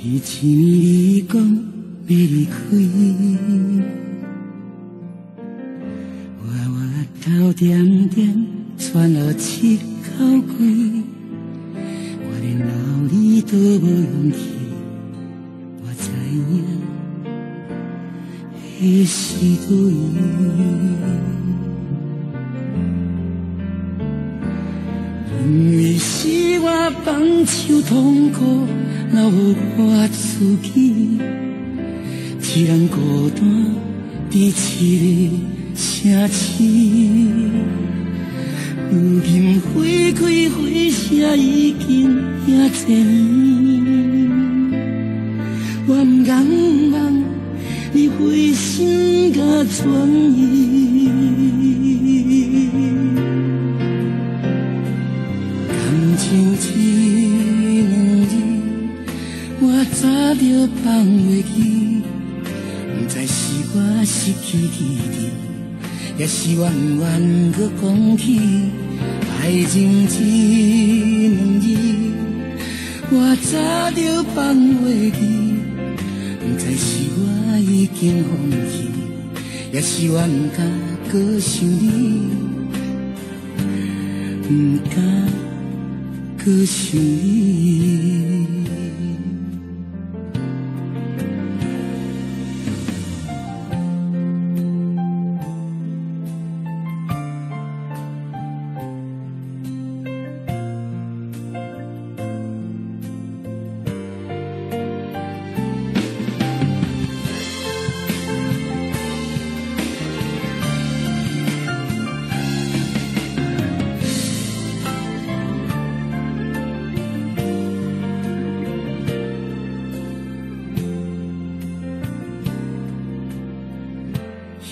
以前你讲要离开，我头点点喘了七口气，我连留你都无勇气。我知影，那是对。因为是我放手痛苦，留我自己一人孤单伫一个城市。如今花开花谢已经遐多年，我不敢望你回心甲转意。感情一两字，我早就放袂记，不知是我失去记忆，也是我不愿搁讲起。爱情一两字，我早就放袂记，不知是我已经放弃，也是我不敢搁想你，不敢搁想你。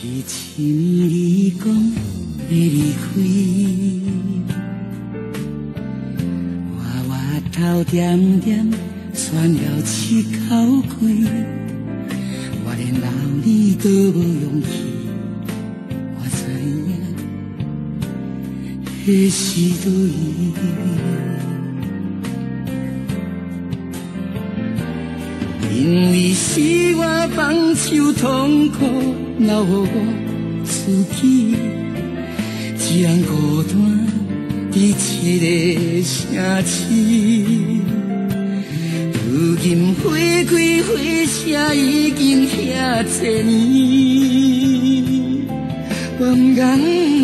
以前你讲要离开，我头点点喘了七口气，我连留你都无勇气。我知影，那是对。因为是我放手痛苦，留我自己一人孤单伫一个城市。如今花开花谢已经遐多年，我不敢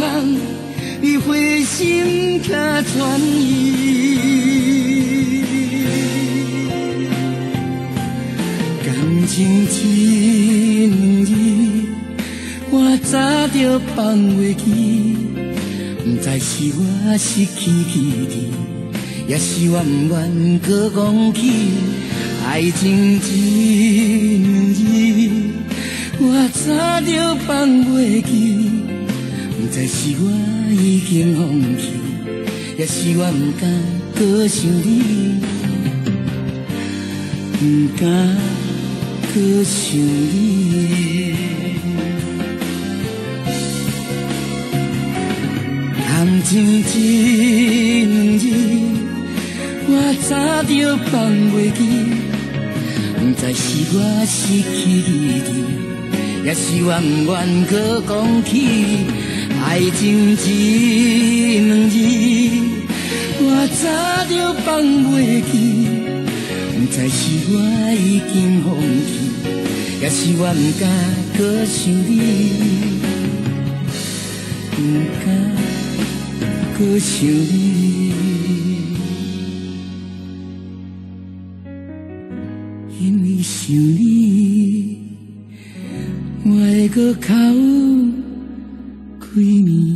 望你回心甲转意。感情一两字，我早就放袂记，不知是我失去记忆，也是我不愿搁讲起。爱情一两字，我早就放袂记，不知是我已经放弃，也是我不敢搁想你，不敢搁想你。感情一两字，我早就放袂记，不知是我失去记忆，也是我不愿搁讲起。爱情一两字，我早就放袂记，不知是我已经放弃，也是我不敢搁想你，不敢搁想你。因为想你，我会搁哭几暝。